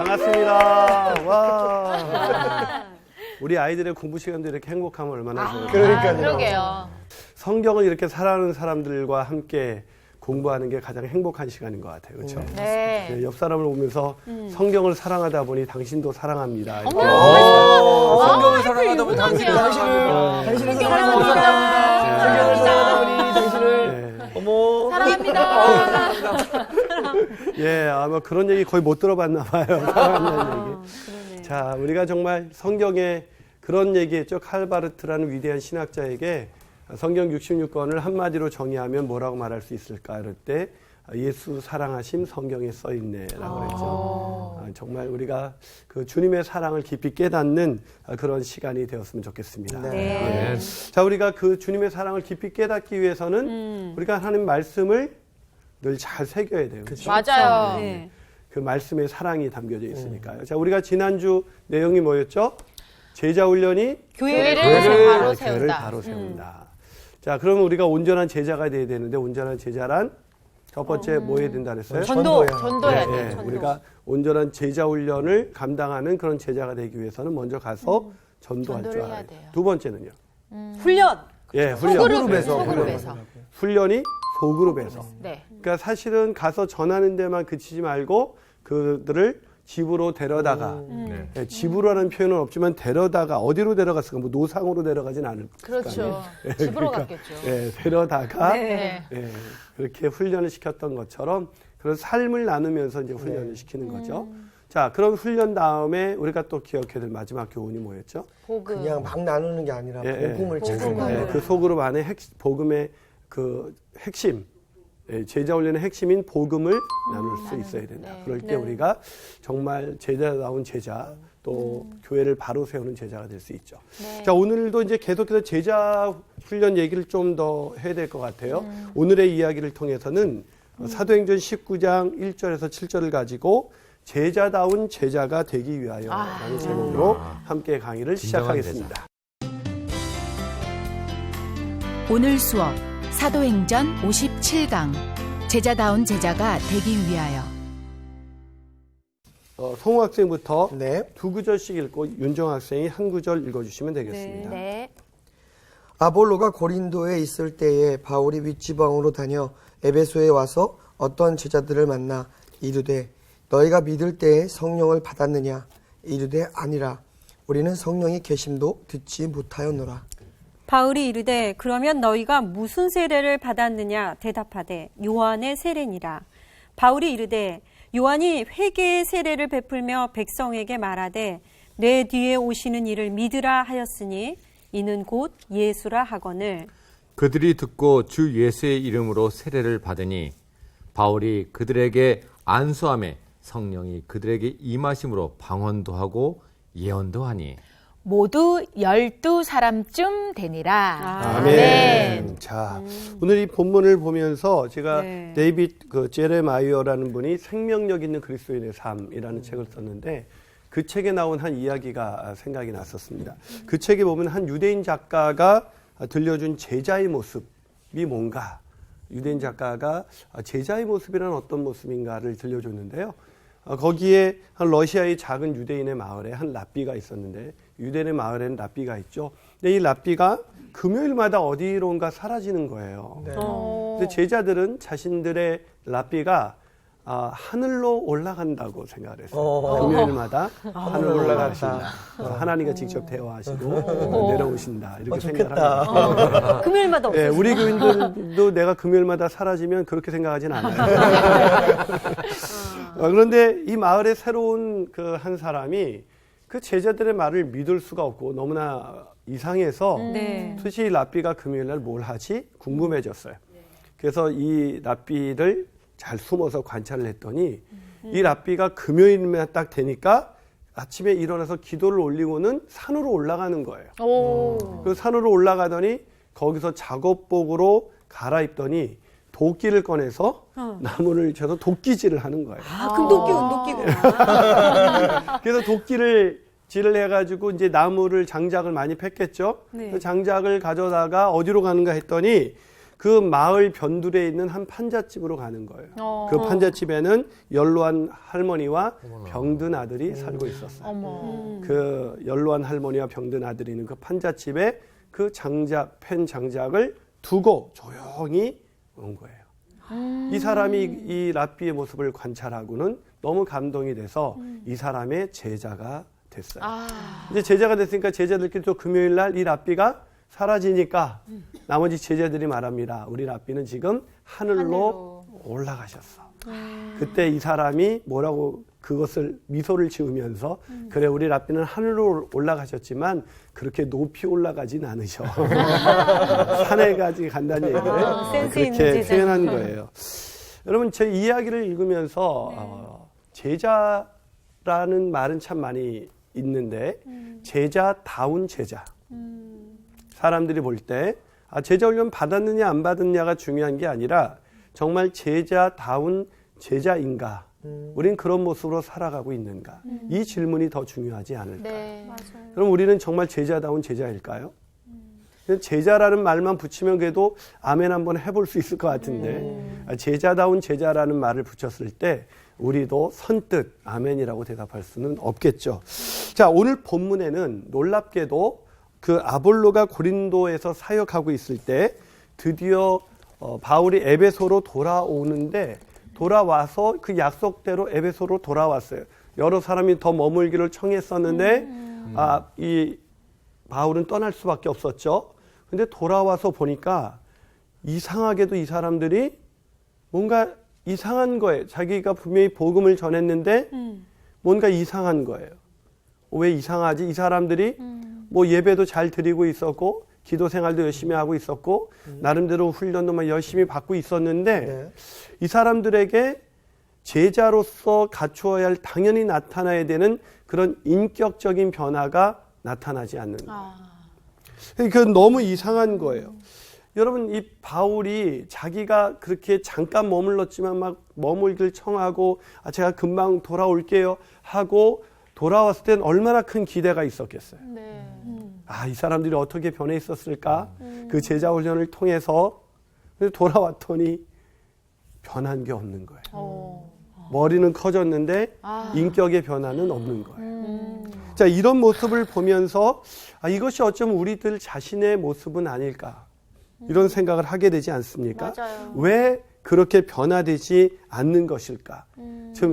반갑습니다. 와. 우리 아이들의 공부 시간도 이렇게 행복하면 얼마나 좋을까요? 그러니까요. 그러게요. 성경을 이렇게 사랑하는 사람들과 함께 공부하는 게 가장 행복한 시간인 것 같아요. 그렇죠? 네. 옆 사람을 보면서 성경을 사랑하다 보니 당신도 사랑합니다. 이렇게. 성경을 사랑하다 보니 당신을 사랑합니다. 성경을 사랑하다 보니 당신을 어머 사랑합니다. 예, 아마 그런 얘기 거의 못 들어봤나 봐요. 사랑한다는 얘기. 자, 우리가 정말 성경에 그런 얘기했죠. 칼바르트라는 위대한 신학자에게 성경 66권을 한마디로 정의하면 뭐라고 말할 수 있을까? 이럴 때 예수 사랑하심 성경에 써 있네라고 그랬죠. 정말 우리가 그 주님의 사랑을 깊이 깨닫는 그런 시간이 되었으면 좋겠습니다. 네. 자, 우리가 그 주님의 사랑을 깊이 깨닫기 위해서는 우리가 하나님 말씀을 늘 잘 새겨야 돼요. 그렇죠? 맞아요. 네. 그 말씀에 사랑이 담겨져 있으니까요. 자, 우리가 지난주 내용이 뭐였죠? 제자 훈련이 교회를 바로 교회를 세운다. 바로 세운다. 자, 그러면 우리가 온전한 제자가 돼야 되는데 온전한 제자란 첫 번째 뭐 해야 된다 그랬어요? 전도해야 돼. 네, 우리가 온전한 제자 훈련을 감당하는 그런 제자가 되기 위해서는 먼저 가서 전도할 줄 전도를 알아야 해야 돼요. 돼요. 두 번째는요. 훈련. 예, 훈련. 소그룹에서. 훈련이 소그룹에서. 네. 그러니까 사실은 가서 전하는 데만 그치지 말고 그들을 집으로 데려다가 예, 집으로 하는 표현은 없지만 데려다가 어디로 데려갔을까? 뭐 노상으로 데려가진 않을 그렇죠. 예, 집으로 그러니까, 갔겠죠. 예, 데려다가 네. 예, 그렇게 훈련을 시켰던 것처럼 그런 삶을 나누면서 이제 훈련을 시키는 거죠. 자, 그런 훈련 다음에 우리가 또 기억해야 될 마지막 교훈이 뭐였죠? 복음. 그냥 막 나누는 게 아니라 예, 복음을 잘 복음을. 나누는 그 속으로 안에 복음의 그 핵심, 제자 훈련의 핵심인 복음을 나눌 수 있어야 된다. 네. 그럴 때 우리가 정말 제자다운 제자, 또 교회를 바로 세우는 제자가 될 수 있죠. 네. 자, 오늘도 이제 계속해서 제자 훈련 얘기를 좀 더 해야 될 것 같아요. 오늘의 이야기를 통해서는 사도행전 19장 1절에서 7절을 가지고 제자다운 제자가 되기 위하여라는 제목으로 함께 강의를 시작하겠습니다. 오늘 수업 사도행전 57강 제자다운 제자가 되기 위하여. 송우 학생부터 네. 두 구절씩 읽고 윤정 학생이 한 구절 읽어주시면 되겠습니다. 네. 아볼로가 고린도에 있을 때에 바울이 윗지방으로 다녀 에베소에 와서 어떤 제자들을 만나 이르되 너희가 믿을 때에 성령을 받았느냐 이르되 아니라 우리는 성령이 계심도 듣지 못하였노라. 바울이 이르되 그러면 너희가 무슨 세례를 받았느냐 대답하되 요한의 세례니라. 바울이 이르되 요한이 회개의 세례를 베풀며 백성에게 말하되 내 뒤에 오시는 이를 믿으라 하였으니 이는 곧 예수라 하거늘. 그들이 듣고 주 예수의 이름으로 세례를 받으니 바울이 그들에게 안수함에 성령이 그들에게 임하심으로 방언도 하고 예언도 하니 모두 12사람쯤 되니라. 아멘. 자, 오늘 이 본문을 보면서 제가 네. 데이빗 제레마이어라는 분이 생명력 있는 그리스도인의 삶이라는 책을 썼는데 그 책에 나온 한 이야기가 생각이 났었습니다. 그 책에 보면 한 유대인 작가가 들려준 제자의 모습이 뭔가, 유대인 작가가 제자의 모습이란 어떤 모습인가를 들려줬는데요. 거기에 한 러시아의 작은 유대인의 마을에 한 랍비가 있었는데 유대인의 마을에는 랍비가 있죠. 근데 이 랍비가 금요일마다 어디론가 사라지는 거예요. 네. 근데 제자들은 자신들의 랍비가 하늘로 올라간다고 생각을 했어요. 금요일마다 하늘로 올라가신다. 하나님과 직접 대화하시고 내려오신다. 이렇게 생각을 합니다. 금요일마다 네, 없어요. 우리 교인들도 내가 금요일마다 사라지면 그렇게 생각하진 않아요. 그런데 이 마을에 새로운 그 한 사람이 그 제자들의 말을 믿을 수가 없고 너무나 이상해서 네. 도대체 이 랍비가 금요일날 뭘 하지? 궁금해졌어요. 그래서 이 랍비를 잘 숨어서 관찰을 했더니 이 랍비가 금요일만 딱 되니까 아침에 일어나서 기도를 올리고는 산으로 올라가는 거예요. 그 산으로 올라가더니 거기서 작업복으로 갈아입더니 도끼를 꺼내서 나무를 쳐서 도끼질을 하는 거예요. 금도끼 운도끼구나. 그래서 도끼를 질을 해가지고 이제 나무를 장작을 많이 팼겠죠. 네. 그 장작을 가져다가 어디로 가는가 했더니 그 마을 변두리에 있는 한 판잣집으로 가는 거예요. 그 판잣집에는 연로한 할머니와 병든 아들이 살고 있었어요. 어머. 그 연로한 할머니와 병든 아들이 있는 그 판잣집에 그 장작, 펜 장작을 두고 조용히 온 거예요. 이 사람이 이 랍비의 모습을 관찰하고는 너무 감동이 돼서 이 사람의 제자가 됐어요. 이제 제자가 됐으니까 제자들끼리 또 금요일 날 이 랍비가 사라지니까 나머지 제자들이 말합니다. 우리 랍비는 지금 하늘로 올라가셨어. 그때 이 사람이 뭐라고 그것을 미소를 지으면서 그래 우리 랍비는 하늘로 올라가셨지만 그렇게 높이 올라가진 않으셔. 산에까지 간다는 얘기를 센스 있는 그렇게 제자. 표현한 거예요. 여러분 제 이야기를 읽으면서 제자라는 말은 참 많이 있는데 제자다운 제자. 사람들이 볼 때 제자 훈련 받았느냐 안 받았느냐가 중요한 게 아니라 정말 제자다운 제자인가? 우린 그런 모습으로 살아가고 있는가? 이 질문이 더 중요하지 않을까? 네. 그럼 우리는 정말 제자다운 제자일까요? 제자라는 말만 붙이면 그래도 아멘 한번 해볼 수 있을 것 같은데 제자다운 제자라는 말을 붙였을 때 우리도 선뜻 아멘이라고 대답할 수는 없겠죠. 자, 오늘 본문에는 놀랍게도 그 아볼로가 고린도에서 사역하고 있을 때 드디어 바울이 에베소로 돌아오는데 돌아와서 그 약속대로 에베소로 돌아왔어요. 여러 사람이 더 머물기를 청했었는데 이 바울은 떠날 수밖에 없었죠. 근데 돌아와서 보니까 이상하게도 이 사람들이 뭔가 이상한 거예요. 자기가 분명히 복음을 전했는데 뭔가 이상한 거예요. 왜 이상하지? 이 사람들이 뭐 예배도 잘 드리고 있었고 기도 생활도 열심히 하고 있었고 나름대로 훈련도 막 열심히 받고 있었는데 이 사람들에게 제자로서 갖추어야 할 당연히 나타나야 되는 그런 인격적인 변화가 나타나지 않는다. 그건 너무 이상한 거예요. 여러분 이 바울이 자기가 그렇게 잠깐 머물렀지만 막 머물길 청하고 제가 금방 돌아올게요 하고 돌아왔을 땐 얼마나 큰 기대가 있었겠어요. 네. 이 사람들이 어떻게 변해 있었을까? 그 제자 훈련을 통해서 돌아왔더니 변한 게 없는 거예요. 머리는 커졌는데 인격의 변화는 없는 거예요. 자, 이런 모습을 보면서 이것이 어쩌면 우리들 자신의 모습은 아닐까? 이런 생각을 하게 되지 않습니까? 맞아요. 왜 그렇게 변화되지 않는 것일까?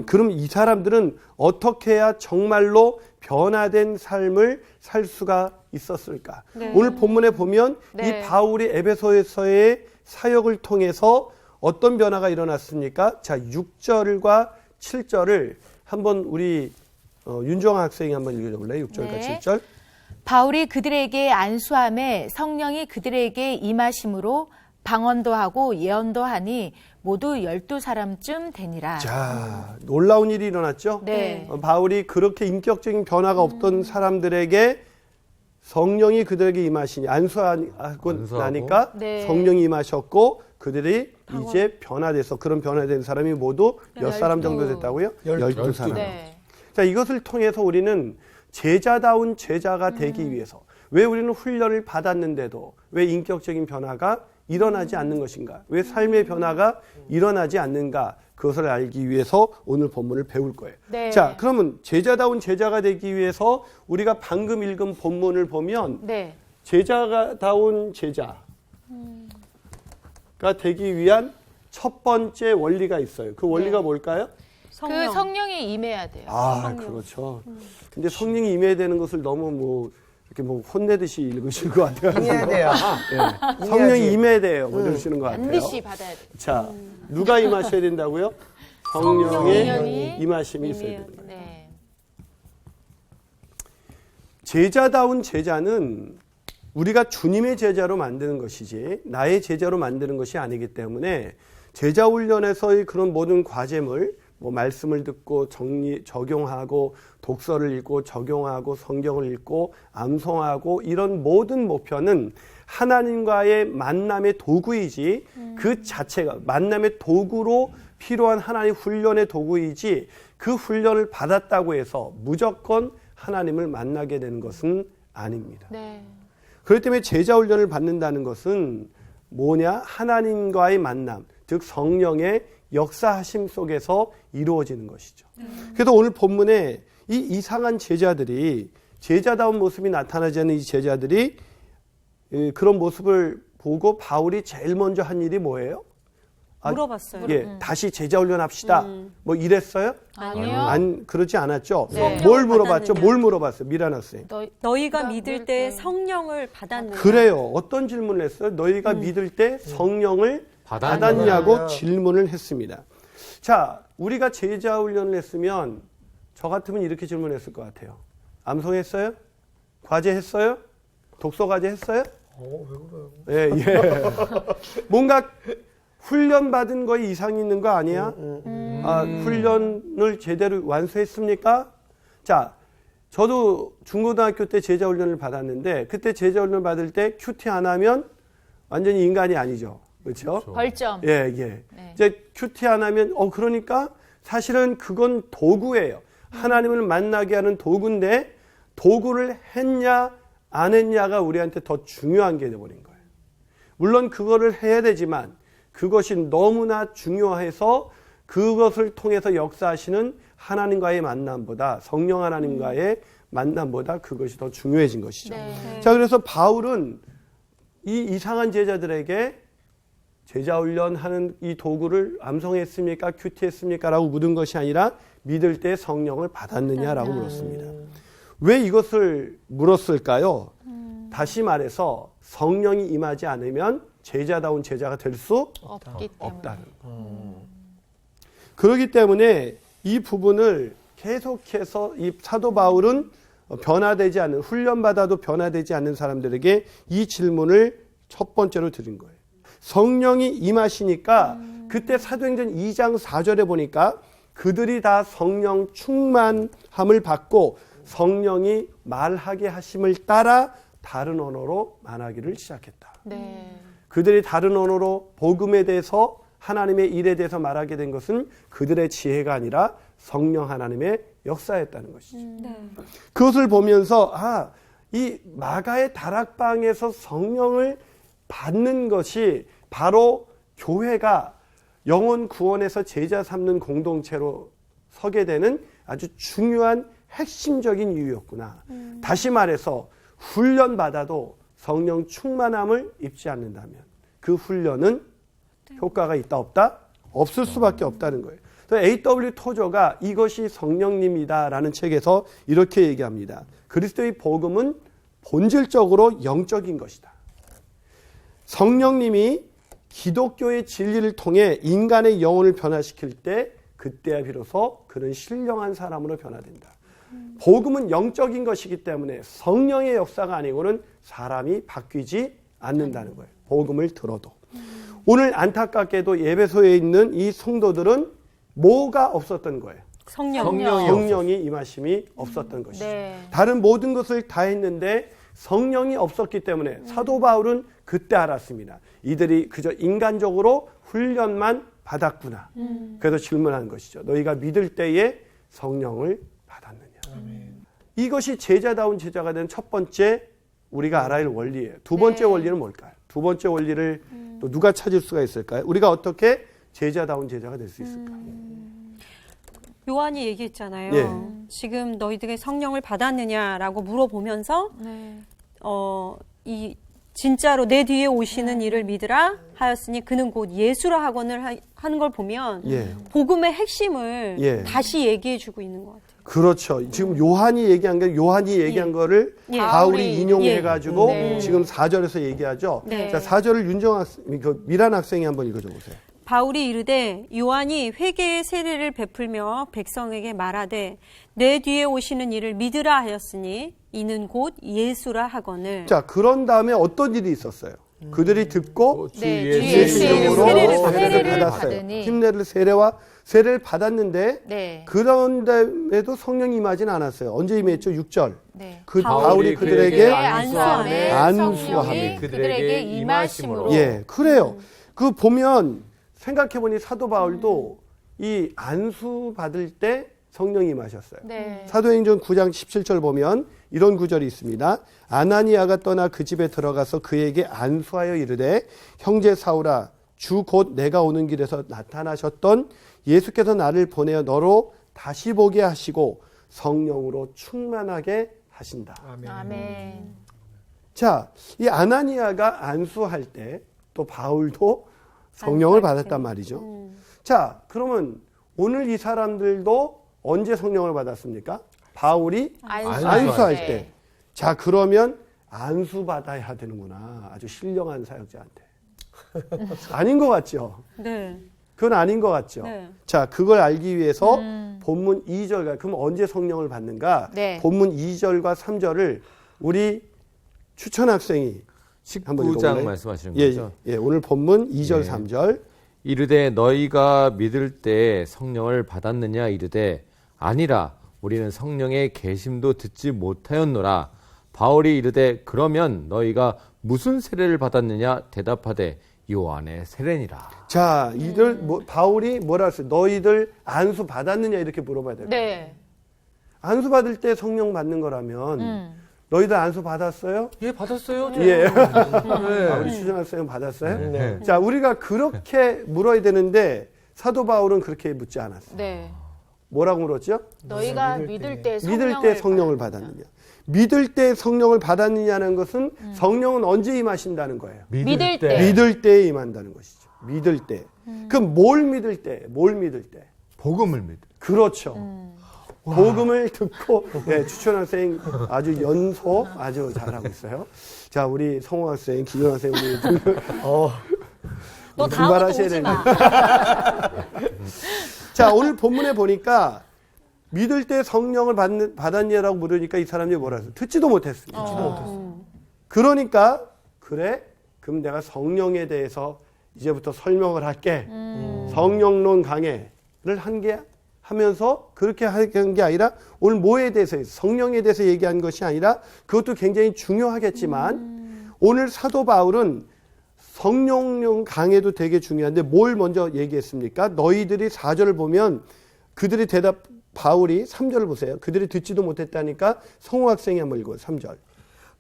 그럼 이 사람들은 어떻게 해야 정말로 변화된 삶을 살 수가 있었을까? 네. 오늘 본문에 보면 네. 이 바울이 에베소에서의 사역을 통해서 어떤 변화가 일어났습니까? 자, 6절과 7절을 한번 우리 윤정아 학생이 한번 읽어볼래요? 6절과 네. 7절. 바울이 그들에게 안수함에 성령이 그들에게 임하심으로 방언도 하고 예언도 하니 모두 12사람쯤 되니라. 자, 놀라운 일이 일어났죠? 네. 바울이 그렇게 인격적인 변화가 없던 사람들에게 성령이 그들에게 임하시니 안수하고 나니까 네. 성령이 임하셨고 그들이 이제 변화돼서 그런 변화된 사람이 모두 몇 사람 정도 됐다고요? 12사람. 네. 자, 이것을 통해서 우리는 제자다운 제자가 되기 위해서 왜 우리는 훈련을 받았는데도 왜 인격적인 변화가 일어나지 않는 것인가? 왜 삶의 변화가 일어나지 않는가? 그것을 알기 위해서 오늘 본문을 배울 거예요. 네. 자, 그러면 제자다운 제자가 되기 위해서 우리가 방금 읽은 본문을 보면 네. 제자다운 제자가 되기 위한 첫 번째 원리가 있어요. 그 원리가 네. 뭘까요? 그 성령이 임해야 돼요. 그렇죠. 근데 성령이 임해야 되는 것을 너무 이렇게 혼내듯이 읽으시는 것 같아요. 임해야 돼요. 네. 성령이 임해야 돼요. 이러시는 것 같아요. 반드시 받아야 돼요. 자, 누가 임하셔야 된다고요? 성령의 임하심이 있어야 된다. 네. 제자다운 제자는 우리가 주님의 제자로 만드는 것이지 나의 제자로 만드는 것이 아니기 때문에 제자 훈련에서의 그런 모든 과제물 말씀을 듣고 적용하고 독서를 읽고 적용하고 성경을 읽고 암송하고 이런 모든 목표는 하나님과의 만남의 도구이지 그 자체가 만남의 도구로 필요한 하나님 훈련의 도구이지 그 훈련을 받았다고 해서 무조건 하나님을 만나게 되는 것은 아닙니다. 네. 그렇기 때문에 제자 훈련을 받는다는 것은 뭐냐? 하나님과의 만남, 즉 성령의 역사하심 속에서 이루어지는 것이죠. 그래서 오늘 본문에 이 이상한 제자들이, 제자다운 모습이 나타나지 않는 이 제자들이 그런 모습을 보고 바울이 제일 먼저 한 일이 뭐예요? 물어봤어요. 예, 다시 제자 훈련합시다. 뭐 이랬어요? 아니요. 그러지 않았죠. 네. 뭘 물어봤죠? 받았느냐. 뭘 물어봤어요? 미란 학생. 너희가 믿을 때 성령을 받았느냐? 그래요. 어떤 질문을 했어요? 너희가 믿을 때 성령을 받았냐고 질문을 했습니다. 자, 우리가 제자 훈련을 했으면 저 같으면 이렇게 질문했을 것 같아요. 암송했어요? 과제 했어요? 독서 과제 했어요? 왜 그래요? 예. 뭔가 훈련 받은 거에 이상이 있는 거 아니야? 훈련을 제대로 완수했습니까? 자, 저도 중고등학교 때 제자 훈련을 받았는데 그때 제자 훈련을 받을 때 큐티 안 하면 완전히 인간이 아니죠. 그렇죠? 벌점. 예. 네. 이제 큐티 안 하면 그러니까 사실은 그건 도구예요. 하나님을 만나게 하는 도구인데 도구를 했냐 안 했냐가 우리한테 더 중요한 게 돼버린 거예요. 물론 그거를 해야 되지만 그것이 너무나 중요해서 그것을 통해서 역사하시는 하나님과의 만남보다, 성령 하나님과의 만남보다 그것이 더 중요해진 것이죠. 네. 자, 그래서 바울은 이 이상한 제자들에게 제자 훈련하는 이 도구를 암송했습니까? 큐티했습니까? 라고 묻은 것이 아니라 믿을 때 성령을 받았느냐라고 물었습니다. 왜 이것을 물었을까요? 다시 말해서 성령이 임하지 않으면 제자다운 제자가 될 수 없기 때문에. 없다는 거. 그렇기 때문에 이 부분을 계속해서 이 사도 바울은 변화되지 않는, 훈련받아도 변화되지 않는 사람들에게 이 질문을 첫 번째로 드린 거예요. 성령이 임하시니까 그때 사도행전 2장 4절에 보니까 그들이 다 성령 충만함을 받고 성령이 말하게 하심을 따라 다른 언어로 말하기를 시작했다. 네. 그들이 다른 언어로 복음에 대해서 하나님의 일에 대해서 말하게 된 것은 그들의 지혜가 아니라 성령 하나님의 역사였다는 것이죠. 그것을 보면서 이 마가의 다락방에서 성령을 받는 것이 바로 교회가 영혼 구원에서 제자 삼는 공동체로 서게 되는 아주 중요한 핵심적인 이유였구나. 다시 말해서 훈련받아도 성령 충만함을 입지 않는다면 그 훈련은 효과가 있다 없다? 없을 수밖에 없다는 거예요. A.W. 토저가 이것이 성령님이다라는 책에서 이렇게 얘기합니다. 그리스도의 복음은 본질적으로 영적인 것이다. 성령님이 기독교의 진리를 통해 인간의 영혼을 변화시킬 때 그때야 비로소 그는 신령한 사람으로 변화된다. 복음은 영적인 것이기 때문에 성령의 역사가 아니고는 사람이 바뀌지 않는다는 거예요. 복음을 들어도. 오늘 안타깝게도 예배소에 있는 이 성도들은 뭐가 없었던 거예요? 성령이 임하심이 없었던 것이죠. 네. 다른 모든 것을 다 했는데 성령이 없었기 때문에 사도 바울은 그때 알았습니다. 이들이 그저 인간적으로 훈련만 받았구나. 그래서 질문한 것이죠. 너희가 믿을 때에 성령을 받았느냐. 이것이 제자다운 제자가 된 첫 번째 우리가 알아야 할 원리예요. 두 번째 원리는 뭘까요? 두 번째 원리를 또 누가 찾을 수가 있을까요? 우리가 어떻게 제자다운 제자가 될 수 있을까요? 요한이 얘기했잖아요. 예. 지금 너희들이 성령을 받았느냐라고 물어보면서 네. 이 진짜로 내 뒤에 오시는 이를 믿으라 하였으니 그는 곧 예수라 하거늘 하는 걸 보면 예. 복음의 핵심을 예. 다시 얘기해주고 있는 것 같아요. 그렇죠. 지금 요한이 얘기한 거를 예. 바울이 인용해가지고 네. 지금 4절에서 얘기하죠. 네. 자, 4절을 미란 학생이 한번 읽어줘 보세요. 바울이 이르되 요한이 회개의 세례를 베풀며 백성에게 말하되 내 뒤에 오시는 이를 믿으라 하였으니 이는 곧 예수라 하거늘. 자, 그런 다음에 어떤 일이 있었어요? 그들이 듣고 주 네, 예수의 주 예수의 이름으로 세례를 세례를 받았어요. 받으니. 힘내를 세례를 받았는데 네. 그런데도 성령이 임하진 않았어요. 언제 임했죠? 6절. 네. 바울이 그들에게 안수함에 안수함에 성령이 그들에게 임하심으로. 예, 그래요. 그 보면 생각해보니 사도 바울도 이 안수 받을 때 성령이 임하셨어요. 네. 사도행전 9장 17절 보면 이런 구절이 있습니다. 아나니아가 떠나 그 집에 들어가서 그에게 안수하여 이르되 형제 사울아 주 곧 내가 오는 길에서 나타나셨던 예수께서 나를 보내어 너로 다시 보게 하시고 성령으로 충만하게 하신다. 아멘. 자, 이 아나니아가 안수할 때 또 바울도 성령을 받았단 말이죠. 자, 그러면 오늘 이 사람들도 언제 성령을 받았습니까? 바울이 안수할 때. 자, 그러면 안수받아야 되는구나. 아주 신령한 사역자한테. 아닌 것 같죠? 네. 그건 아닌 것 같죠? 네. 자, 그걸 알기 위해서 본문 2절과, 그럼 언제 성령을 받는가? 네. 본문 2절과 3절을 우리 추천 학생이 한번 19장 읽어볼래요? 말씀하시는 예, 거죠? 예, 오늘 본문 2절, 예. 3절. 이르되 너희가 믿을 때 성령을 받았느냐 이르되 아니라 우리는 성령의 계심도 듣지 못하였노라. 바울이 이르되 그러면 너희가 무슨 세례를 받았느냐 대답하되 요한의 세례니라. 자, 이들 바울이 뭐라 했어요? 너희들 안수 받았느냐 이렇게 물어봐야 돼요. 네. 안수 받을 때 성령 받는 거라면 너희들 안수 받았어요? 예, 받았어요. 예. 우리 추정학생은 받았어요? 네. 자, 우리가 그렇게 물어야 되는데 사도 바울은 그렇게 묻지 않았어요. 네. 뭐라고 물었죠? 너희가 믿을 때 믿을 때 성령을 받았느냐. 믿을 때 성령을 받았느냐는 것은 성령은 언제 임하신다는 거예요. 믿을 때. 믿을 때에 임한다는 것이죠. 믿을 때. 그럼 뭘 믿을 때? 뭘 믿을 때? 복음을 믿을. 그렇죠. 복음을 듣고 네, 추천 학생 아주 연소 아주 잘하고 있어요. 자, 우리 성호 학생, 기경 학생 우리 너 다음부터 오지 되네. 마. 자, 오늘 본문에 보니까 믿을 때 성령을 받았냐라고 물으니까 이 사람들이 뭐라 했어요? 듣지도 못했습니다. 그러니까 그래? 그럼 내가 성령에 대해서 이제부터 설명을 할게. 성령론 강해를 하면서 그렇게 한 게 아니라 오늘 뭐에 대해서 성령에 대해서 얘기한 것이 아니라 그것도 굉장히 중요하겠지만 오늘 사도 바울은 성령론 강해도 되게 중요한데 뭘 먼저 얘기했습니까? 너희들이 4절을 보면 그들이 바울이 3절을 보세요. 그들이 듣지도 못했다니까 성호 학생이 한번 읽어요. 3절.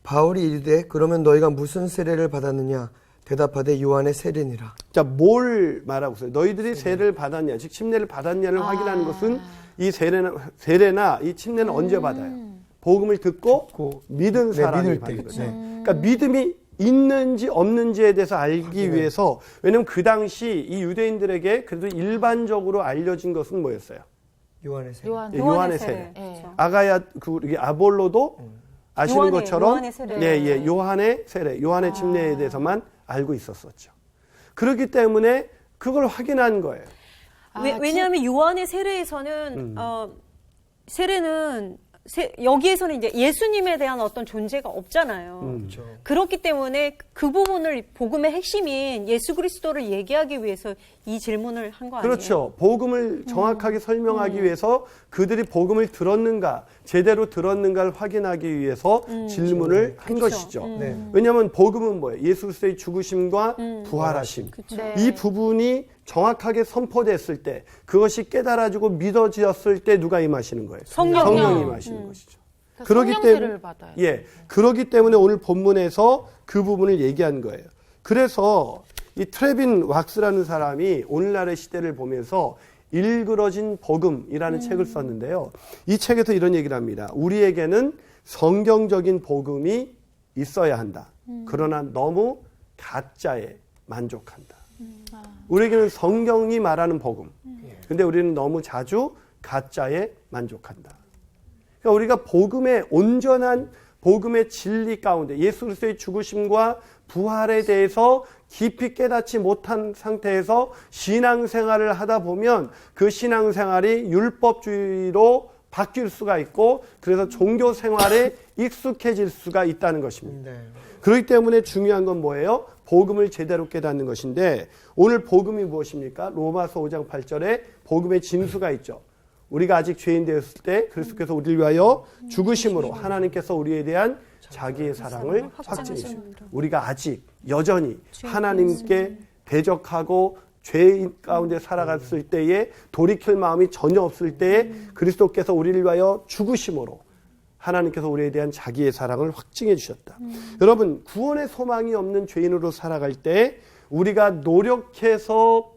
바울이 이르되 그러면 너희가 무슨 세례를 받았느냐 대답하되 요한의 세례니라. 자, 뭘 말하고 있어요? 너희들이 세례를 받았냐, 즉 침례를 받았냐를 확인하는 것은 이 세례나 이 침례는 언제 받아요? 복음을 듣고 믿은 네, 사람이 믿을 받는 때. 거죠. 네. 그러니까 믿음이 있는지 없는지에 대해서 알기 위해서, 왜냐하면 그 당시 이 유대인들에게 그래도 일반적으로 알려진 것은 뭐였어요? 요한의 세례. 예, 요한의 세례. 네. 그렇죠. 아가야, 아볼로도 아시는 요한의 것처럼 세례. 예, 요한의 세례, 요한의 침례에 대해서만 알고 있었었죠. 그렇기 때문에 그걸 확인한 거예요. 왜냐하면 요한의 세례에서는 세례는 여기에서는 이제 예수님에 대한 어떤 존재가 없잖아요. 그렇죠. 그렇기 때문에 그 부분을 복음의 핵심인 예수 그리스도를 얘기하기 위해서 이 질문을 한 거 아니에요? 그렇죠. 복음을 정확하게 설명하기 위해서 그들이 복음을 들었는가, 제대로 들었는가를 확인하기 위해서 질문을 한 그렇죠. 것이죠. 네. 왜냐하면 복음은 뭐예요? 예수 그리스도의 죽으심과 부활하심. 네. 이 부분이 정확하게 선포됐을 때, 그것이 깨달아지고 믿어졌을 때 누가 임하시는 거예요? 성령이 임하시는 것이죠. 그렇기 성령 때문에 세례를 받아요. 예, 그렇기 때문에 오늘 본문에서 그 부분을 얘기한 거예요. 그래서 이 트레빈 왁스라는 사람이 오늘날의 시대를 보면서 일그러진 복음이라는 책을 썼는데요. 이 책에서 이런 얘기를 합니다. 우리에게는 성경적인 복음이 있어야 한다. 그러나 너무 가짜에 만족한다. 우리에게는 성경이 말하는 복음. 근데 우리는 너무 자주 가짜에 만족한다. 그러니까 우리가 복음의 온전한 복음의 진리 가운데 예수 그리스도의 죽으심과 부활에 대해서 깊이 깨닫지 못한 상태에서 신앙생활을 하다 보면 그 신앙생활이 율법주의로 바뀔 수가 있고 그래서 종교생활에 익숙해질 수가 있다는 것입니다. 네. 그렇기 때문에 중요한 건 뭐예요? 복음을 제대로 깨닫는 것인데 오늘 복음이 무엇입니까? 로마서 5장 8절에 복음의 진수가 있죠. 우리가 아직 죄인 되었을 때 그리스도께서 우리를 위하여 죽으심으로 하나님께서 우리에 대한 자기의 사랑을 확증하십니다. 우리가 아직 여전히 하나님께 대적하고 죄인 가운데 살아갔을 때에 돌이킬 마음이 전혀 없을 때에 그리스도께서 우리를 위하여 죽으심으로 하나님께서 우리에 대한 자기의 사랑을 확증해 주셨다. 여러분, 구원의 소망이 없는 죄인으로 살아갈 때 우리가 노력해서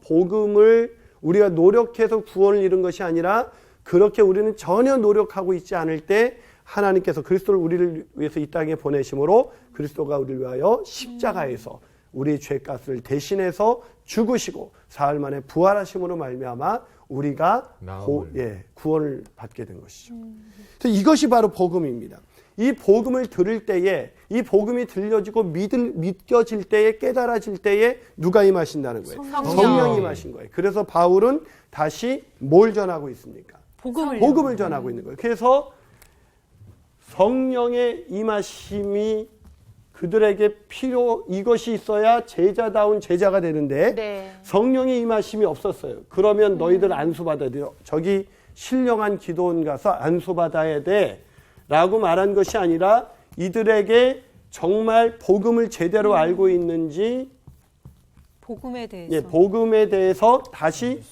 우리가 노력해서 구원을 이룬 것이 아니라 그렇게 우리는 전혀 노력하고 있지 않을 때 하나님께서 그리스도를 우리를 위해서 이 땅에 보내심으로 그리스도가 우리를 위하여 십자가에서 우리의 죄값을 대신해서 죽으시고 사흘 만에 부활하심으로 말미암아 우리가 구원을 받게 된 것이죠. 그래서 이것이 바로 복음입니다. 이 복음을 들을 때에, 이 복음이 들려지고 믿겨질 때에, 깨달아질 때에 누가 임하신다는 거예요? 성령이 임하신 거예요. 그래서 바울은 다시 뭘 전하고 있습니까? 복음을 전하고 있는 거예요. 그래서 성령의 임하심이 그들에게 이것이 있어야 제자다운 제자가 되는데 네. 성령의 임하심이 없었어요. 그러면 너희들 안수받아야 돼요. 저기 신령한 기도원 가서 안수받아야 돼 라고 말한 것이 아니라 이들에게 정말 복음을 제대로 알고 있는지 복음에 대해서 다시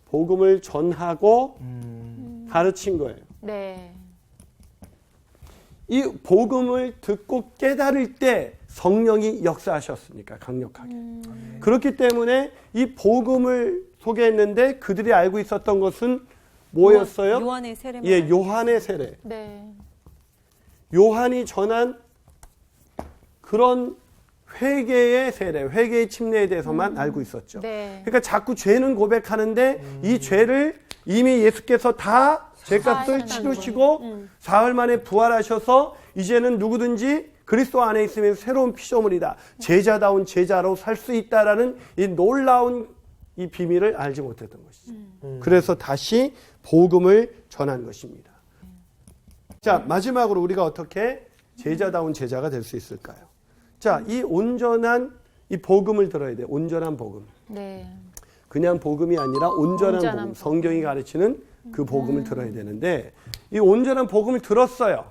복음을 전하고 가르친 거예요. 네. 이 복음을 듣고 깨달을 때 성령이 역사하셨으니까 강력하게. 그렇기 때문에 이 복음을 소개했는데 그들이 알고 있었던 것은 뭐였어요? 요한의 세례. 요한의 세례. 네. 요한이 전한 그런 회개의 세례, 회개의 침례에 대해서만 알고 있었죠. 네. 그러니까 자꾸 죄는 고백하는데 이 죄를 이미 예수께서 다 죄값을 치르시고 사흘 만에 부활하셔서 이제는 누구든지 그리스도 안에 있으면 새로운 피조물이다. 제자다운 제자로 살 수 있다라는 이 놀라운 이 비밀을 알지 못했던 것이죠. 그래서 다시 복음을 전한 것입니다. 자, 마지막으로 우리가 어떻게 제자다운 제자가 될 수 있을까요? 자, 이 온전한 이 복음을 들어야 돼요. 온전한 복음. 네. 그냥 복음이 아니라 온전한 복음. 성경이 가르치는 그 복음을 들어야 되는데 이 온전한 복음을 들었어요.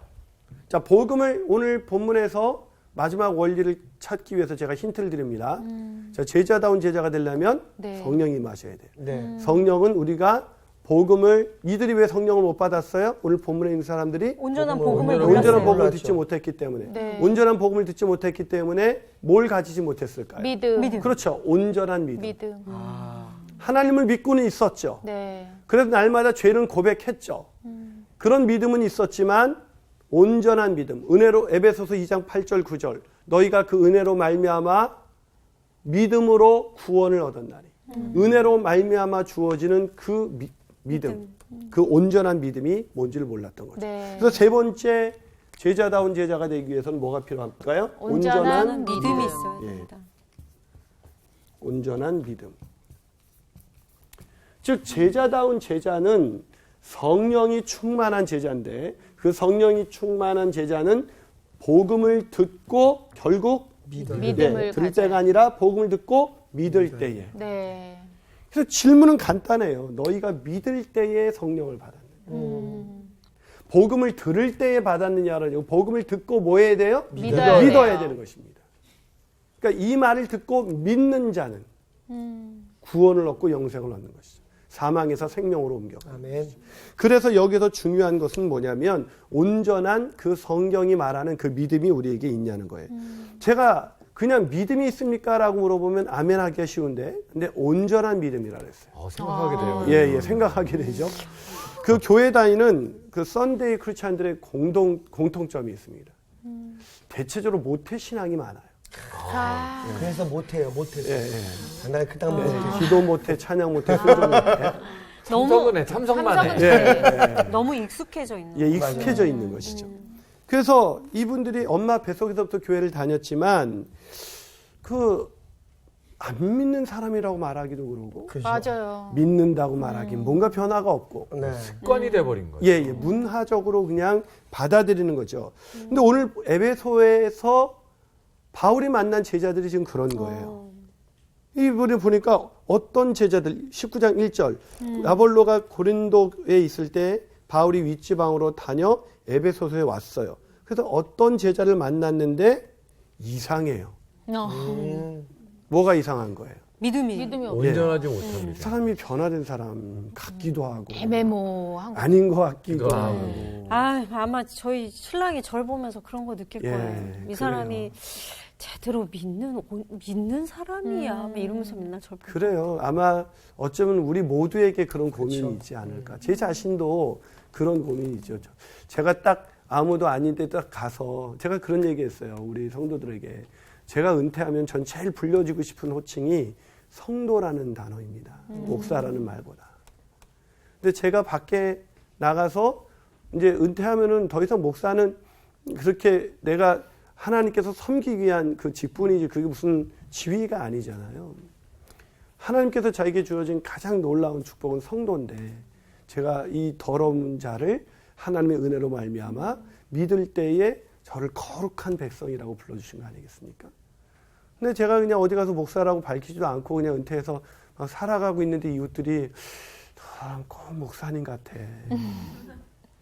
자, 복음을 오늘 본문에서 마지막 원리를 찾기 위해서 제가 힌트를 드립니다. 자, 제자다운 제자가 되려면 네. 성령이 마셔야 돼요. 네. 성령은 우리가 복음을 이들이 왜 성령을 못 받았어요? 오늘 본문에 있는 사람들이 온전한 복음을 온전한 복음을 몰랐죠. 듣지 못했기 때문에 네. 온전한 복음을 듣지 못했기 때문에 뭘 가지지 못했을까요? 믿음. 그렇죠. 온전한 믿음. 믿음. 하나님을 믿고는 있었죠. 네. 그래서 날마다 죄는 고백했죠. 그런 믿음은 있었지만 온전한 믿음, 은혜로 에베소서 2장 8절 9절 너희가 그 은혜로 말미암아 믿음으로 구원을 얻었나니 은혜로 말미암아 주어지는 그 믿음, 그 온전한 믿음이 뭔지를 몰랐던 거죠. 네. 그래서 세 번째 제자다운 제자가 되기 위해서는 뭐가 필요할까요? 온전한 믿음이 있어야 예. 됩니다. 온전한 믿음. 즉 제자다운 제자는 성령이 충만한 제자인데 그 성령이 충만한 제자는 복음을 듣고 결국 믿음을 들을 때가 아니라 복음을 듣고 믿을 때에. 네. 그래서 질문은 간단해요. 너희가 믿을 때에 성령을 받았느냐? 복음을 들을 때에 받았느냐라고 복음을 듣고 뭐 해야 돼요? 믿어야 믿어야 돼요. 되는 것입니다. 그러니까 이 말을 듣고 믿는 자는 구원을 얻고 영생을 얻는 것이죠. 사망에서 생명으로 옮겨가는 아멘. 것이죠. 그래서 여기서 중요한 것은 뭐냐면 온전한 그 성경이 말하는 그 믿음이 우리에게 있냐는 거예요. 제가 그냥 믿음이 있습니까? 라고 물어보면 아멘 하기가 쉬운데 근데 온전한 믿음이라 그랬어요. 생각하게 돼요. 예, 생각하게 되죠. 그 교회 다니는 그 썬데이 크리스찬들의 공통점이 있습니다. 대체적으로 모태신앙이 많아요. 그래서 못해요. 못해서. 예. 나 그닥 못해. 기도 못해, 찬양 못해, 순종 못해. 참석은 해, 참석만 해. 예, 너무 익숙해져 있는. 예, 익숙해져 있는 것이죠. 그래서 이분들이 엄마 뱃속에서부터 교회를 다녔지만 안 믿는 사람이라고 말하기도 그러고 그죠? 맞아요. 믿는다고 말하긴 뭔가 변화가 없고 네. 습관이 돼버린 거죠. 예, 문화적으로 그냥 받아들이는 거죠. 근데 오늘 에베소에서 바울이 만난 제자들이 지금 그런 거예요. 이분을 보니까 어떤 제자들 19장 1절 아볼로가 고린도에 있을 때 바울이 윗지방으로 다녀 에베소서에 왔어요. 그래서 어떤 제자를 만났는데 이상해요. 뭐가 이상한 거예요? 믿음이. 믿음이 없 온전하지 못합니다. 사람이 변화된 사람 같기도 하고 애매모한 거. 아닌 것 같기도 그거 하고. 아마 저희 신랑이 절 보면서 그런 거 느낄 예, 거예요. 이 사람이 제대로 믿는 사람이야. 막 이러면서 맨날 절 보고. 그래요. 아마 어쩌면 우리 모두에게 그런 고민이 있지 않을까. 제 자신도 그런 고민이죠. 제가 딱 아무도 아닌데 딱 가서 제가 그런 얘기했어요. 우리 성도들에게. 제가 은퇴하면 전 제일 불려주고 싶은 호칭이 성도라는 단어입니다. 목사라는 말보다. 근데 제가 밖에 나가서 이제 은퇴하면은 더 이상 목사는 그렇게 내가 하나님께서 섬기기 위한 그 직분이지 그게 무슨 지위가 아니잖아요. 하나님께서 저에게 주어진 가장 놀라운 축복은 성도인데 제가 이 더러운 자를 하나님의 은혜로 말미암아 믿을 때에 저를 거룩한 백성이라고 불러주신 거 아니겠습니까? 근데 제가 그냥 어디 가서 목사라고 밝히지도 않고 그냥 은퇴해서 막 살아가고 있는데 이웃들이 저 사람 꼭 목사님 같아.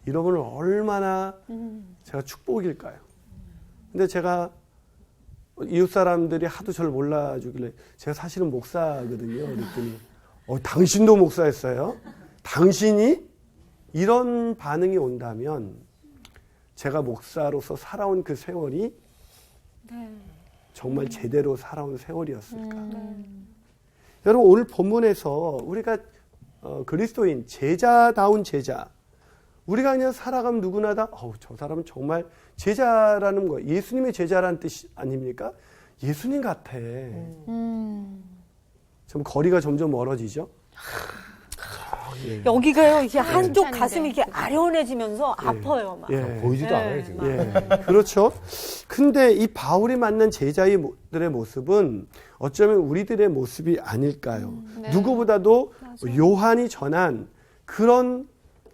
이러면 얼마나 제가 축복일까요? 근데 제가 이웃 사람들이 하도 저를 몰라주길래 제가 사실은 목사거든요. 그랬더니 당신도 목사였어요? 당신이? 이런 반응이 온다면 제가 목사로서 살아온 그 세월이 정말 제대로 살아온 세월이었을까. 여러분 오늘 본문에서 우리가 그리스도인 제자다운 제자 우리가 그냥 살아가면 누구나 다 저 사람은 정말 제자라는 거 예수님의 제자라는 뜻 아닙니까? 예수님 같아. 좀 거리가 점점 멀어지죠. 여기가요, 이게 한쪽 괜찮은데. 가슴이 이렇게 아련해지면서 아파요, 막. 보이지도 않아요, 지금. 예, 그렇죠. 근데 이 바울이 만난 제자들의 모습은 어쩌면 우리들의 모습이 아닐까요? 누구보다도 요한이 전한 그런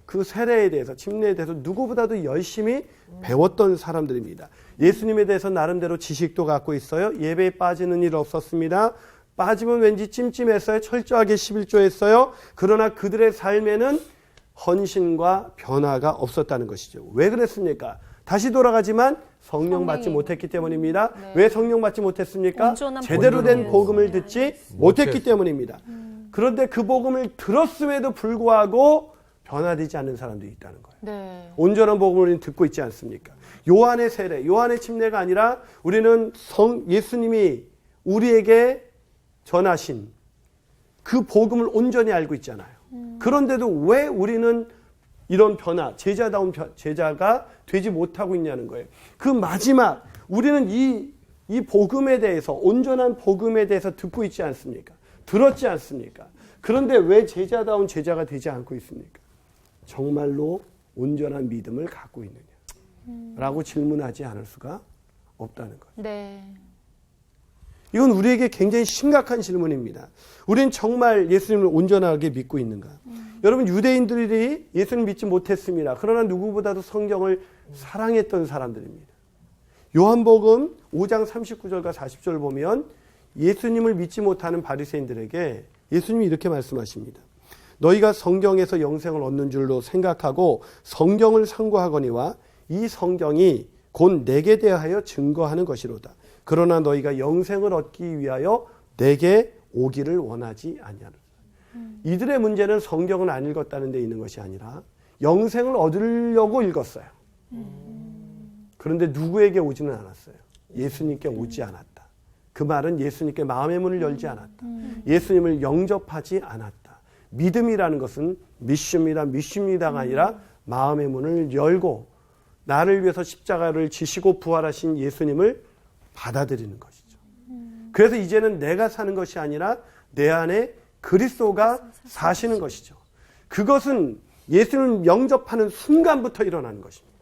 그 세례에 대해서, 침례에 대해서 누구보다도 열심히 배웠던 사람들입니다. 예수님에 대해서 나름대로 지식도 갖고 있어요. 예배에 빠지는 일 없었습니다. 빠지면 왠지 찜찜했어요. 철저하게 11조 했어요. 그러나 그들의 삶에는 헌신과 변화가 없었다는 것이죠. 왜 그랬습니까? 다시 돌아가지만 성령 받지 못했기 때문입니다. 왜 성령 받지 못했습니까? 온전한 제대로 된 복음을 복음을 듣지 못했기 때문입니다. 그런데 그 복음을 들었음에도 불구하고 변화되지 않는 사람들이 있다는 거예요. 네. 온전한 복음을 우리는 듣고 있지 않습니까? 요한의 세례, 요한의 침례가 아니라 우리는 예수님이 우리에게 전하신 그 복음을 온전히 알고 있잖아요. 그런데도 왜 우리는 이런 변화, 제자다운 제자가 되지 못하고 있냐는 거예요. 그 마지막 우리는 이 복음에 대해서 온전한 복음에 대해서 듣고 있지 않습니까? 들었지 않습니까? 그런데 왜 제자다운 제자가 되지 않고 있습니까? 정말로 온전한 믿음을 갖고 있느냐? 라고 질문하지 않을 수가 없다는 거예요. 네. 이건 우리에게 굉장히 심각한 질문입니다. 우리는 정말 예수님을 온전하게 믿고 있는가? 여러분 유대인들이 예수님을 믿지 못했습니다. 그러나 누구보다도 성경을 사랑했던 사람들입니다. 요한복음 5장 39절과 40절 보면 예수님을 믿지 못하는 바리새인들에게 예수님이 이렇게 말씀하십니다. 너희가 성경에서 영생을 얻는 줄로 생각하고 성경을 상고하거니와 이 성경이 곧 내게 대하여 증거하는 것이로다. 그러나 너희가 영생을 얻기 위하여 내게 오기를 원하지 아니하노라. 이들의 문제는 성경을 안 읽었다는 데 있는 것이 아니라 영생을 얻으려고 읽었어요. 그런데 누구에게 오지는 않았어요. 예수님께 오지 않았다. 그 말은 예수님께 마음의 문을 열지 않았다. 예수님을 영접하지 않았다. 믿음이라는 것은 믿습니다가 아니라 마음의 문을 열고 나를 위해서 십자가를 지시고 부활하신 예수님을 받아들이는 것이죠. 그래서 이제는 내가 사는 것이 아니라 내 안에 그리스도가 사시는 것이죠. 그것은 예수님을 영접하는 순간부터 일어나는 것입니다.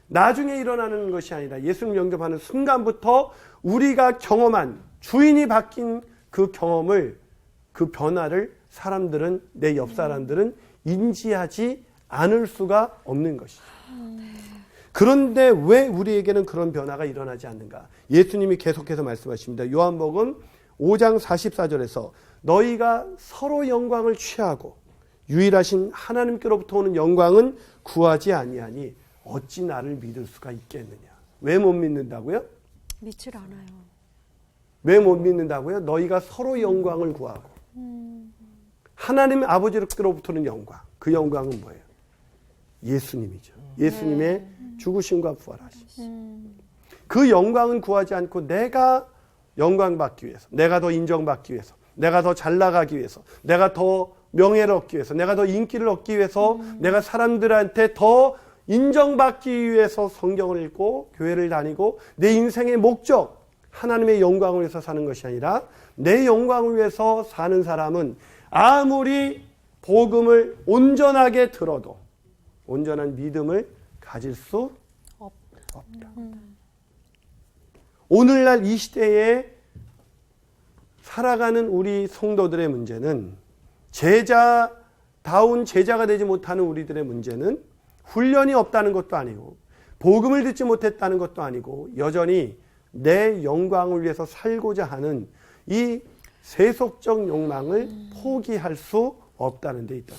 나중에 일어나는 것이 아니라 예수님을 영접하는 순간부터 우리가 경험한 주인이 바뀐 그 경험을 그 변화를 사람들은 내 옆 사람들은 인지하지 않을 수가 없는 것이죠. 그런데 왜 우리에게는 그런 변화가 일어나지 않는가? 예수님이 계속해서 말씀하십니다. 요한복음 5장 44절에서 너희가 서로 영광을 취하고 유일하신 하나님께로부터 오는 영광은 구하지 아니하니 어찌 나를 믿을 수가 있겠느냐? 왜 못 믿는다고요? 믿질 않아요. 왜 못 믿는다고요? 너희가 서로 영광을 구하고 하나님 아버지로부터는 영광. 그 영광은 뭐예요? 예수님이죠. 예수님의 죽으심과 부활하심. 그 영광은 구하지 않고 내가 영광 받기 위해서, 내가 더 인정받기 위해서, 내가 더 잘 나가기 위해서, 내가 더 명예를 얻기 위해서, 내가 더 인기를 얻기 위해서, 내가 사람들한테 더 인정받기 위해서 성경을 읽고 교회를 다니고 내 인생의 목적, 하나님의 영광을 위해서 사는 것이 아니라 내 영광을 위해서 사는 사람은 아무리 복음을 온전하게 들어도 온전한 믿음을 가질 수 없다. 오늘날 이 시대에 살아가는 우리 성도들의 문제는 제자다운 제자가 되지 못하는 우리들의 문제는 훈련이 없다는 것도 아니고 복음을 듣지 못했다는 것도 아니고 여전히 내 영광을 위해서 살고자 하는 이 세속적 욕망을 포기할 수 없다는 데 있다.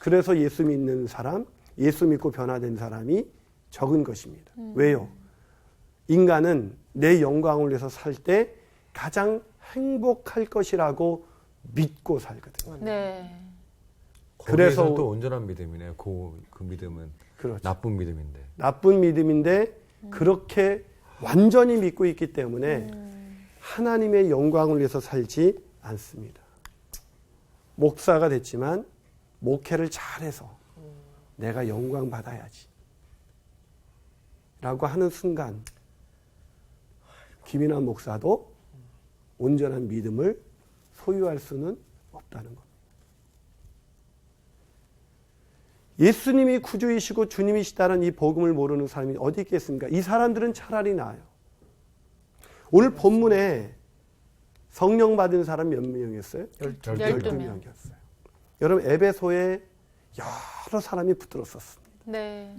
그래서 예수 믿는 사람, 예수 믿고 변화된 사람이 적은 것입니다. 왜요? 인간은 내 영광을 위해서 살 때 가장 행복할 것이라고 믿고 살거든요. 네. 그래서 그래서 또 온전한 믿음이네요. 그 믿음은 그렇죠. 나쁜 믿음인데. 나쁜 믿음인데 그렇게 완전히 믿고 있기 때문에 하나님의 영광을 위해서 살지 않습니다. 목사가 됐지만 목회를 잘해서 내가 영광 받아야지 라고 하는 순간 김인환 목사도 온전한 믿음을 소유할 수는 없다는 것. 예수님이 구주이시고 주님이시다는 이 복음을 모르는 사람이 어디 있겠습니까? 이 사람들은 차라리 나아요. 오늘 본문에 성령 받은 사람 몇 명이었어요? 12명이었어요. 여러분 에베소에 여러 사람이 붙들었었습니다. 네.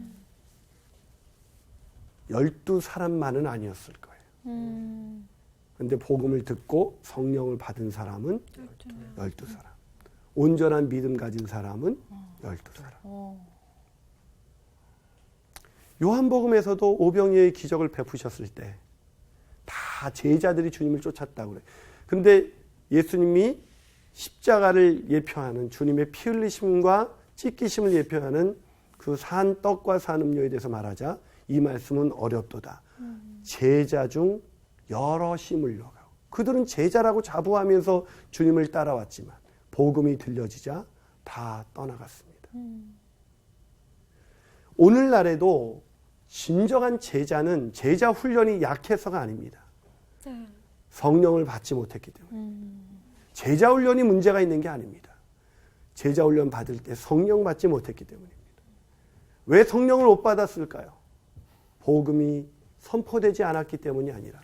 12사람만은 아니었을 거예요. 그런데 복음을 듣고 성령을 받은 사람은 12사람. 온전한 믿음 가진 사람은 12사람. 요한복음에서도 오병이어의 기적을 베푸셨을 때 다 제자들이 주님을 쫓았다고 그래요. 그런데 예수님이 십자가를 예표하는 주님의 피 흘리심과 찢기심을 예표하는 그 산 떡과 산 음료에 대해서 말하자 이 말씀은 어렵도다. 제자 중 여럿이 물려가고 그들은 제자라고 자부하면서 주님을 따라왔지만 복음이 들려지자 다 떠나갔습니다. 오늘날에도 진정한 제자는 제자 훈련이 약해서가 아닙니다. 성령을 받지 못했기 때문에. 제자 훈련이 문제가 있는 게 아닙니다. 제자 훈련 받을 때 성령 받지 못했기 때문입니다. 왜 성령을 못 받았을까요? 복음이 선포되지 않았기 때문이 아니라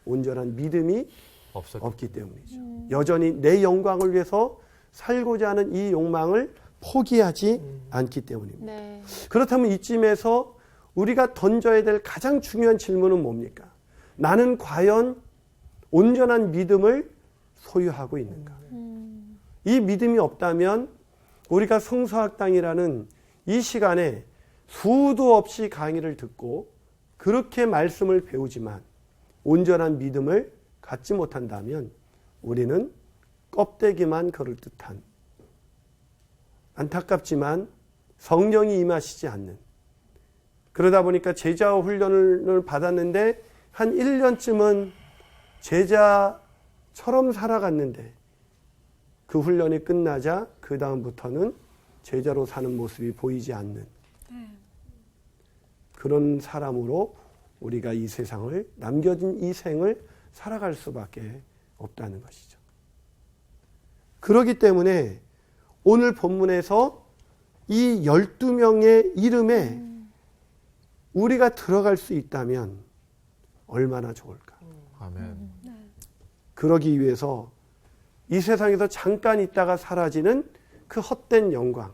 온전한 믿음이 없기 때문이죠. 여전히 내 영광을 위해서 살고자 하는 이 욕망을 포기하지 않기 때문입니다. 네. 그렇다면 이쯤에서 우리가 던져야 될 가장 중요한 질문은 뭡니까? 나는 과연 온전한 믿음을 소유하고 있는가? 이 믿음이 없다면 우리가 성서학당이라는 이 시간에 수도 없이 강의를 듣고 그렇게 말씀을 배우지만 온전한 믿음을 갖지 못한다면 우리는 껍데기만 그럴 듯한 안타깝지만 성령이 임하시지 않는 그러다 보니까 제자 훈련을 받았는데 한 1년쯤은 제자처럼 살아갔는데 그 훈련이 끝나자 그 다음부터는 제자로 사는 모습이 보이지 않는 그런 사람으로 우리가 이 세상을 남겨진 이 생을 살아갈 수밖에 없다는 것이죠. 그렇기 때문에 오늘 본문에서 이 12명의 이름에 우리가 들어갈 수 있다면 얼마나 좋을까. 아멘. 그러기 위해서 이 세상에서 잠깐 있다가 사라지는 그 헛된 영광.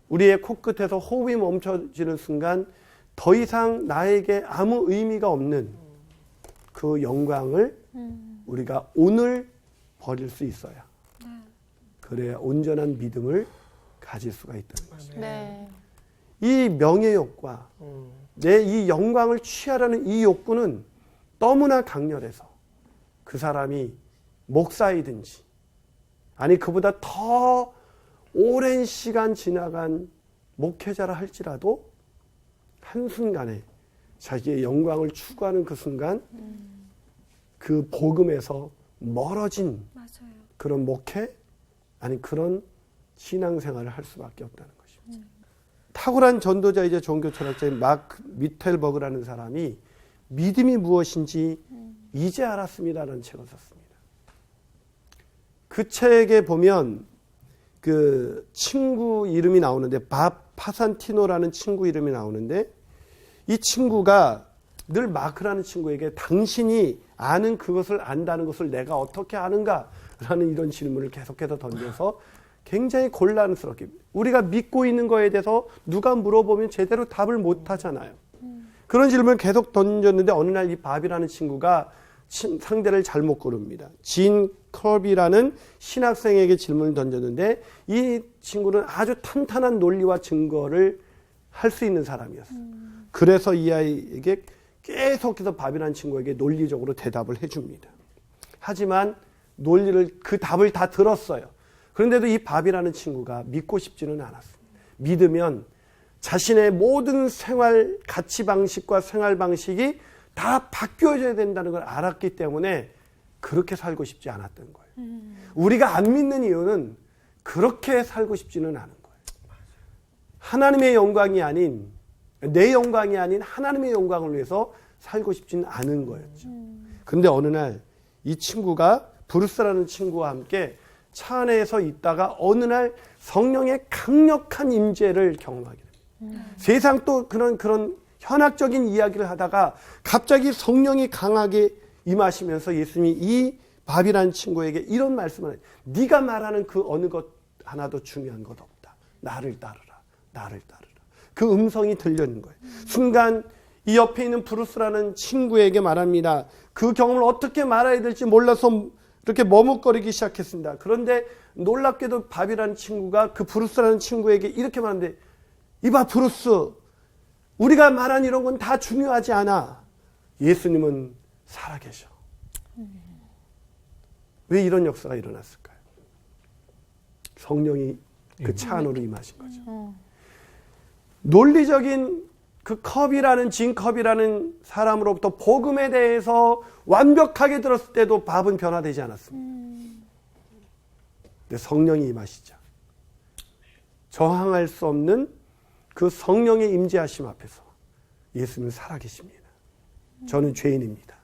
우리의 코끝에서 호흡이 멈춰지는 순간 더 이상 나에게 아무 의미가 없는 그 영광을 우리가 오늘 버릴 수 있어야. 그래야 온전한 믿음을 가질 수가 있다는 것입니다. 네. 이 명예욕과 내 이 영광을 취하라는 이 욕구는 너무나 강렬해서 그 사람이 목사이든지 아니 그보다 더 오랜 시간 지나간 목회자라 할지라도 한순간에 자기의 영광을 추구하는 그 순간 그 복음에서 멀어진 맞아요. 그런 목회 아니 그런 신앙생활을 할 수밖에 없다는 것입니다. 탁월한 전도자이자 종교 철학자인 마크 미텔버그라는 사람이 믿음이 무엇인지 이제 알았습니다라는 책을 썼습니다. 그 책에 보면 그 친구 이름이 나오는데 밥 파산티노라는 친구 이름이 나오는데 이 친구가 늘 마크라는 친구에게 당신이 아는 그것을 안다는 것을 내가 어떻게 아는가? 라는 이런 질문을 계속해서 던져서 굉장히 곤란스럽게 우리가 믿고 있는 거에 대해서 누가 물어보면 제대로 답을 못 하잖아요. 그런 질문을 계속 던졌는데 어느 날 이 밥이라는 친구가 상대를 잘못 고릅니다. 진 커비라는 신학생에게 질문을 던졌는데 이 친구는 아주 탄탄한 논리와 증거를 할 수 있는 사람이었어요. 그래서 이 아이에게 계속해서 밥이라는 친구에게 논리적으로 대답을 해줍니다. 하지만 논리를 그 답을 다 들었어요. 그런데도 이 밥이라는 친구가 믿고 싶지는 않았습니다. 믿으면 자신의 모든 생활 가치 방식과 생활 방식이 다 바뀌어져야 된다는 걸 알았기 때문에 그렇게 살고 싶지 않았던 거예요. 우리가 안 믿는 이유는 그렇게 살고 싶지는 않은 거예요. 하나님의 영광이 아닌 내 영광이 아닌 하나님의 영광을 위해서 살고 싶지는 않은 거였죠. 그런데 어느 날 이 친구가 브루스라는 친구와 함께 차 안에서 있다가 어느 날 성령의 강력한 임재를 경험하게 됩니다. 세상 또 그런 현학적인 이야기를 하다가 갑자기 성령이 강하게 임하시면서 예수님이 이 밥이라는 친구에게 이런 말씀을 해요. 네가 말하는 그 어느 것 하나도 중요한 것 없다. 나를 따르라. 나를 따르라. 그 음성이 들려는 거예요. 순간 이 옆에 있는 브루스라는 친구에게 말합니다. 그 경험을 어떻게 말해야 될지 몰라서 이렇게 머뭇거리기 시작했습니다. 그런데 놀랍게도 밥이라는 친구가 그 브루스라는 친구에게 이렇게 말하는데 이봐 브루스 우리가 말한 이런 건 다 중요하지 않아. 예수님은 살아계셔. 왜 이런 역사가 일어났을까요? 성령이 그 차 안으로 임하신 거죠. 논리적인 그 컵이라는 진컵이라는 사람으로부터 복음에 대해서 완벽하게 들었을 때도 밥은 변화되지 않았습니다. 근데 성령이 임하시자 저항할 수 없는 그 성령의 임재하심 앞에서 예수님은 살아계십니다. 저는 죄인입니다.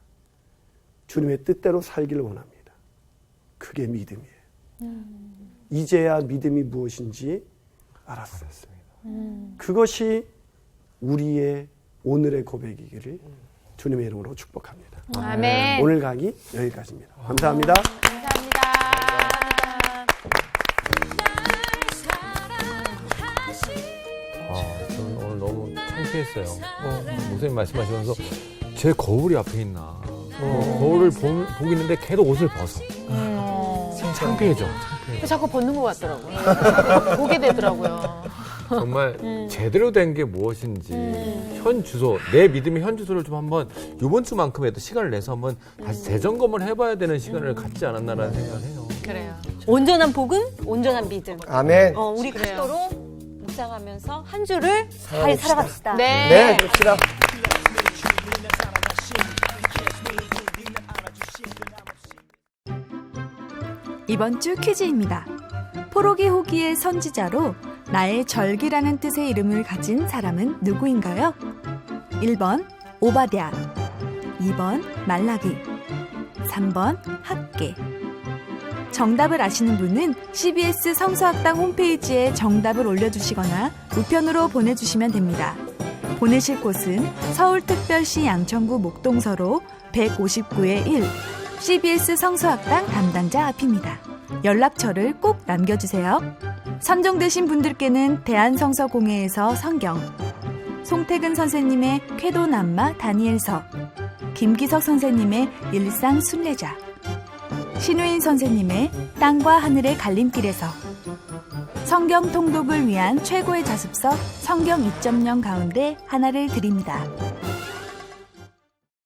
주님의 뜻대로 살기를 원합니다. 그게 믿음이에요. 이제야 믿음이 무엇인지 알았어요. 그것이 우리의 오늘의 고백이기를 주님의 이름으로 축복합니다. 아멘. 오늘 강의 여기까지입니다. 감사합니다. 감사합니다. 저는 오늘 너무 창피했어요. 목사님 말씀하시면서 제 거울이 앞에 있나. 거울을 보고 있는데 계속 옷을 벗어. 창피해져. 자꾸 벗는 것 같더라고요. 보게 되더라고요. 정말 제대로 된 게 무엇인지 현 주소, 내 믿음의 현 주소를 좀 한번 이번 주만큼에도 시간을 내서 한번 다시 재점검을 해봐야 되는 시간을 갖지 않았나라는 생각을 해요. 그래요. 온전한 복음, 온전한 믿음. 아멘. 우리 그래요. 갖도록 묵상하면서 한 주를 잘 살아갑시다. 네. 네, 그럽시다. 이번 주 퀴즈입니다. 포로기 호기의 선지자로 나의 절기라는 뜻의 이름을 가진 사람은 누구인가요? 1번 오바댜, 2번 말라기, 3번 학계. 정답을 아시는 분은 CBS 성서학당 홈페이지에 정답을 올려주시거나 우편으로 보내주시면 됩니다. 보내실 곳은 서울특별시 양천구 목동서로 159-1 CBS 성서학당 담당자 앞입니다. 연락처를 꼭 남겨주세요. 선정되신 분들께는 대한성서공회에서 성경, 송태근 선생님의 쾌도남마 다니엘서, 김기석 선생님의 일상 순례자, 신우인 선생님의 땅과 하늘의 갈림길에서, 성경 통독을 위한 최고의 자습서 성경 2.0 가운데 하나를 드립니다.